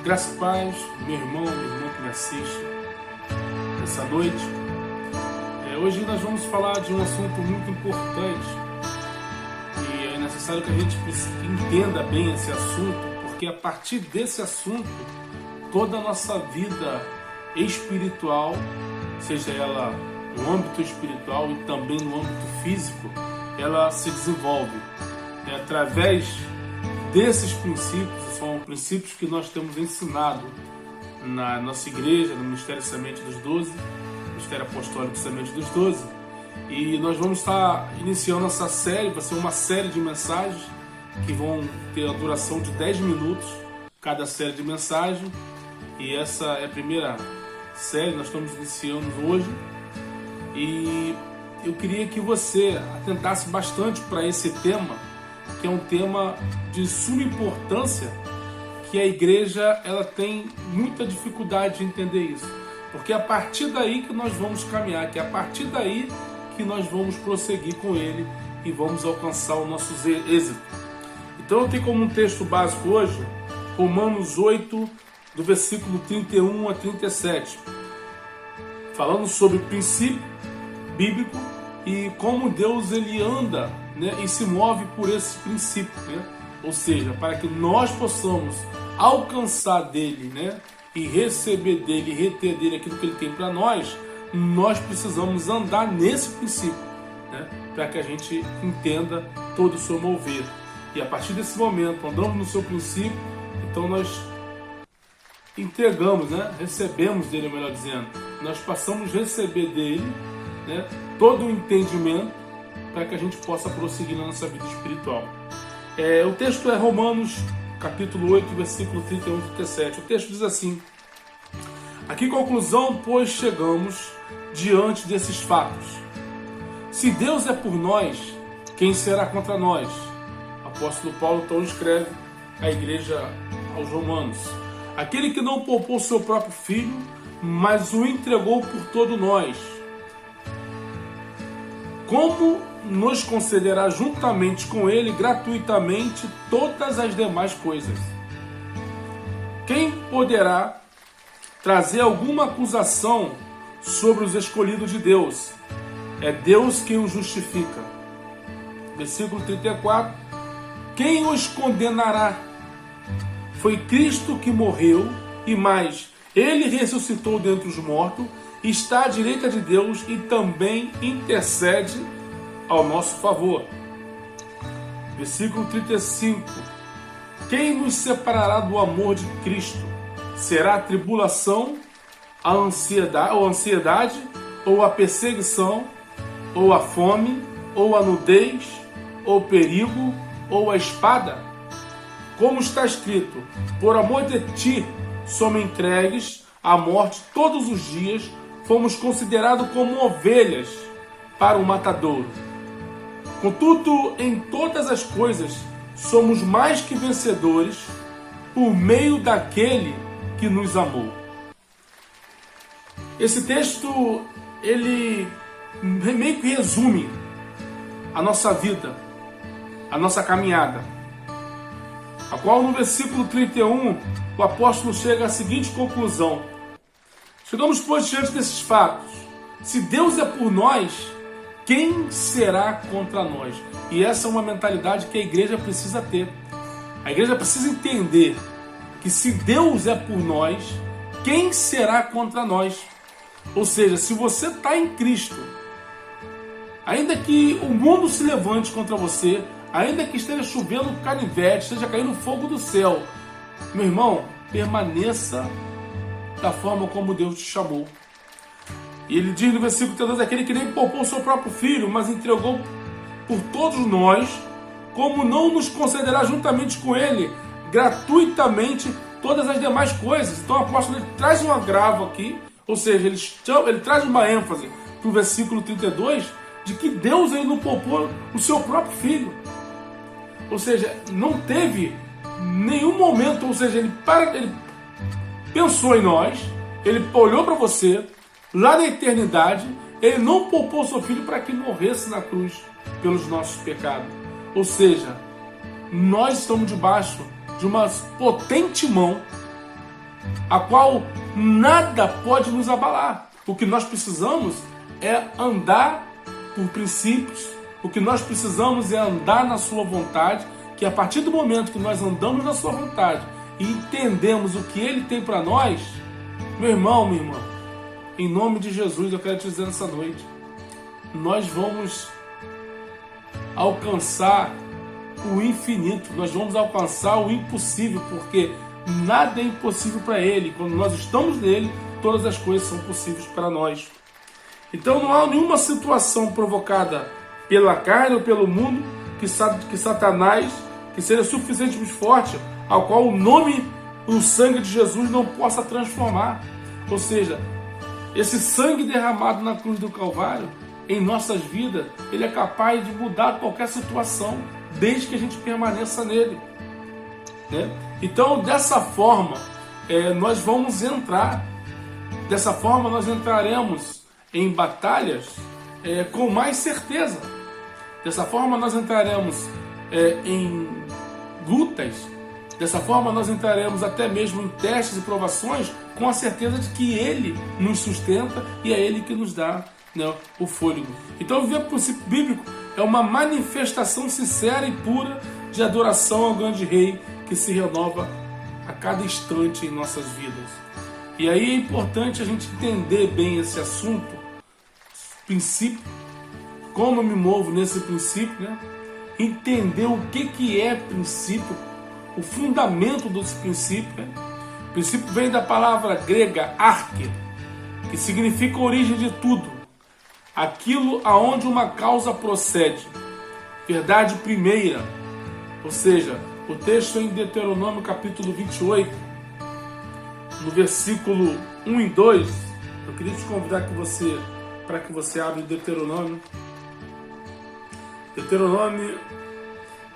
Graça e paz, meu irmão que me assiste nessa noite. Hoje nós vamos falar de um assunto muito importante e é necessário que a gente entenda bem esse assunto, porque a partir desse assunto, toda a nossa vida espiritual, seja ela no âmbito espiritual e também no âmbito físico, ela se desenvolve. Através desses princípios, são princípios que nós temos ensinado na nossa igreja, no Ministério Semente dos 12, Ministério Apostólico Semente dos 12, e nós vamos estar iniciando essa série. Vai ser uma série de mensagens que vão ter a duração de 10 minutos, cada série de mensagem, e essa é a primeira série, nós estamos iniciando hoje, e eu queria que você atentasse bastante para esse tema, que é um tema de suma importância, que a igreja ela tem muita dificuldade de entender isso, porque é a partir daí que nós vamos caminhar, que é a partir daí que nós vamos prosseguir com ele e vamos alcançar o nosso êxito. Então eu tenho como um texto básico hoje, Romanos 8, do versículo 31 a 37, falando sobre princípio bíblico e como Deus ele anda, e se move por esse princípio, ou seja, para que nós possamos alcançar dele, e receber dele, e reter dele aquilo que ele tem para nós, nós precisamos andar nesse princípio, para que a gente entenda todo o seu mover. E a partir desse momento, andando no seu princípio, então nós entregamos, recebemos dele, melhor dizendo, nós passamos a receber dele, todo o entendimento, para que a gente possa prosseguir na nossa vida espiritual. O texto é Romanos, capítulo 8, versículo 31 e 37. O texto diz assim: a que conclusão, pois, chegamos diante desses fatos? Se Deus é por nós, quem será contra nós? O apóstolo Paulo então escreve à igreja aos Romanos: aquele que não poupou seu próprio filho, mas o entregou por todos nós, como nos concederá juntamente com ele gratuitamente todas as demais coisas? Quem poderá trazer alguma acusação sobre os escolhidos de Deus? É Deus quem os justifica. Versículo 34: quem os condenará? Foi Cristo que morreu, e mais, ele ressuscitou dentre os mortos, está à direita de Deus e também intercede ao nosso favor. Versículo 35: quem nos separará do amor de Cristo? Será a tribulação, a ansiedade, ou a perseguição, ou a fome, ou a nudez, ou perigo, ou a espada? Como está escrito: por amor de ti somos entregues à morte todos os dias, fomos considerados como ovelhas para o matadouro. Contudo, em todas as coisas, somos mais que vencedores por meio daquele que nos amou. Esse texto, ele meio que resume a nossa vida, a nossa caminhada, a qual no versículo 31, o apóstolo chega à seguinte conclusão: chegamos, pois, diante desses fatos. Se Deus é por nós, quem será contra nós? E essa é uma mentalidade que a igreja precisa ter. A igreja precisa entender que se Deus é por nós, quem será contra nós? Ou seja, se você está em Cristo, ainda que o mundo se levante contra você, ainda que esteja chovendo canivete, esteja caindo fogo do céu, meu irmão, permaneça da forma como Deus te chamou. E ele diz no versículo 32, aquele que nem poupou o seu próprio filho, mas entregou por todos nós, como não nos concederá juntamente com ele gratuitamente todas as demais coisas? Então o apóstolo ele traz um agravo aqui, ou seja, ele traz uma ênfase para o versículo 32, de que Deus ele não poupou o seu próprio filho. Ou seja, não teve nenhum momento, ou seja, ele pensou em nós, ele olhou para você, lá na eternidade, ele não poupou seu filho para que morresse na cruz pelos nossos pecados. Ou seja, nós estamos debaixo de uma potente mão a qual nada pode nos abalar. O que nós precisamos é andar por princípios, o que nós precisamos é andar na sua vontade, que a partir do momento que nós andamos na sua vontade e entendemos o que Ele tem para nós, meu irmão, minha irmã, em nome de Jesus, eu quero te dizer nessa noite, nós vamos alcançar o infinito, nós vamos alcançar o impossível, porque nada é impossível para Ele. Quando nós estamos nele, todas as coisas são possíveis para nós. Então não há nenhuma situação provocada pela carne ou pelo mundo que Satanás, que seja suficientemente forte, ao qual o nome, o sangue de Jesus não possa transformar. Ou seja, esse sangue derramado na cruz do Calvário, em nossas vidas, ele é capaz de mudar qualquer situação, desde que a gente permaneça nele, né? Então, dessa forma, nós vamos entrar, dessa forma nós entraremos em batalhas com mais certeza. Dessa forma nós entraremos em lutas, dessa forma nós entraremos até mesmo em testes e provações com a certeza de que Ele nos sustenta e é Ele que nos dá, né, o fôlego. Então viver o princípio bíblico é uma manifestação sincera e pura de adoração ao grande Rei que se renova a cada instante em nossas vidas. E aí é importante a gente entender bem esse assunto, princípio, como eu me movo nesse princípio, né? Entender o que é princípio, o fundamento desse princípio, né? O princípio vem da palavra grega arche, que significa origem de tudo, aquilo aonde uma causa procede, verdade primeira. Ou seja, o texto em Deuteronômio capítulo 28, no versículo 1 e 2, eu queria te convidar para que você abra o Deuteronômio,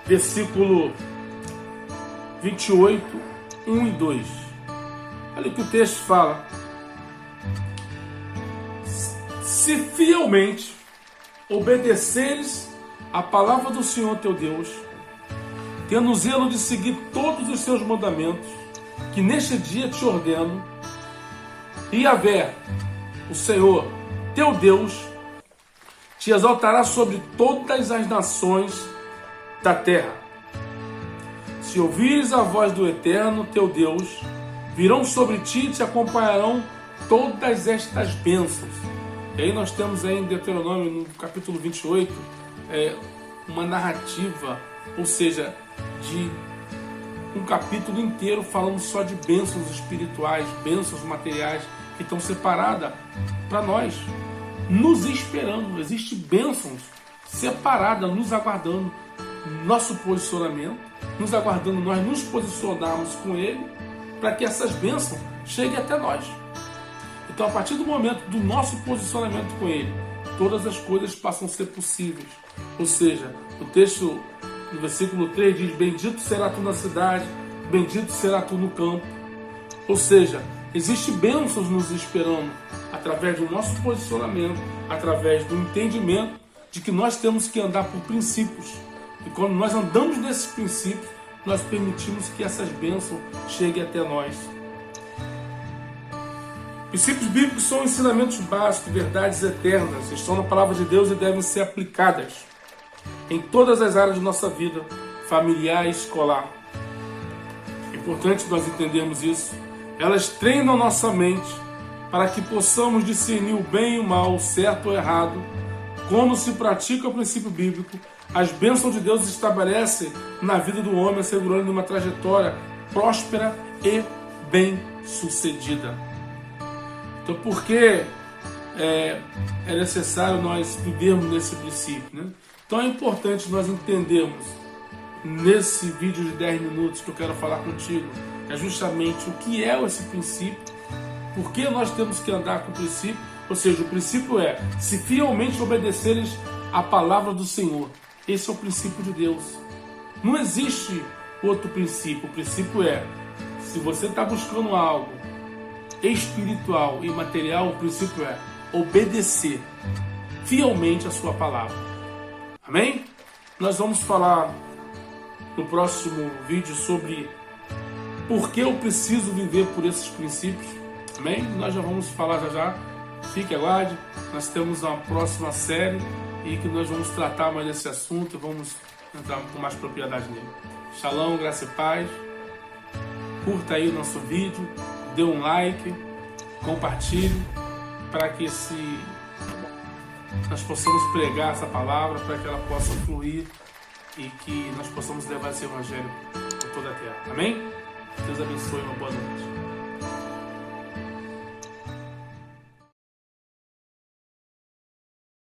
versículo 28, 1 e 2. Olha o que o texto fala. Se fielmente obedeceres a palavra do Senhor teu Deus, tendo zelo de seguir todos os seus mandamentos, que neste dia te ordeno, e Yahvé, o Senhor teu Deus, te exaltará sobre todas as nações da terra. Se ouvires a voz do Eterno teu Deus, virão sobre ti e te acompanharão todas estas bênçãos. E aí nós temos aí em Deuteronômio, no capítulo 28, uma narrativa, ou seja, de um capítulo inteiro falando só de bênçãos espirituais, bênçãos materiais, que estão separadas para nós, nos esperando. Existem bênçãos separadas, nos aguardando, nosso posicionamento, nos aguardando nós nos posicionarmos com Ele, para que essas bênçãos cheguem até nós. Então, a partir do momento do nosso posicionamento com Ele, todas as coisas passam a ser possíveis. Ou seja, o texto no versículo 3 diz: bendito será tu na cidade, bendito será tu no campo. Ou seja, existem bênçãos nos esperando através do nosso posicionamento, através do entendimento de que nós temos que andar por princípios. E quando nós andamos nesses princípios, nós permitimos que essas bênçãos cheguem até nós. Princípios bíblicos são ensinamentos básicos, verdades eternas, estão na palavra de Deus e devem ser aplicadas em todas as áreas de nossa vida, familiar e escolar. É importante nós entendermos isso. Elas treinam nossa mente para que possamos discernir o bem e o mal, o certo ou o errado. Quando se pratica o princípio bíblico, as bênçãos de Deus se estabelecem na vida do homem, assegurando uma trajetória próspera e bem-sucedida. Então, por que é necessário nós vivermos nesse princípio, né? Então é importante nós entendermos nesse vídeo de 10 minutos que eu quero falar contigo, é justamente o que é esse princípio, por que nós temos que andar com o princípio. Ou seja, o princípio é: se fielmente obedeceres a palavra do Senhor. Esse é o princípio de Deus. Não existe outro princípio. O princípio é: se você está buscando algo espiritual e material, o princípio é obedecer fielmente a sua palavra. Amém? Nós vamos falar no próximo vídeo sobre por que eu preciso viver por esses princípios. Amém? Nós já vamos falar já. Fique, aguarde. Nós temos uma próxima série e que nós vamos tratar mais desse assunto e vamos entrar com mais propriedade nele. Shalom, graça e paz. Curta aí o nosso vídeo, dê um like, compartilhe, para que nós possamos pregar essa palavra, para que ela possa fluir e que nós possamos levar esse evangelho por toda a terra. Amém? Deus abençoe, uma boa noite.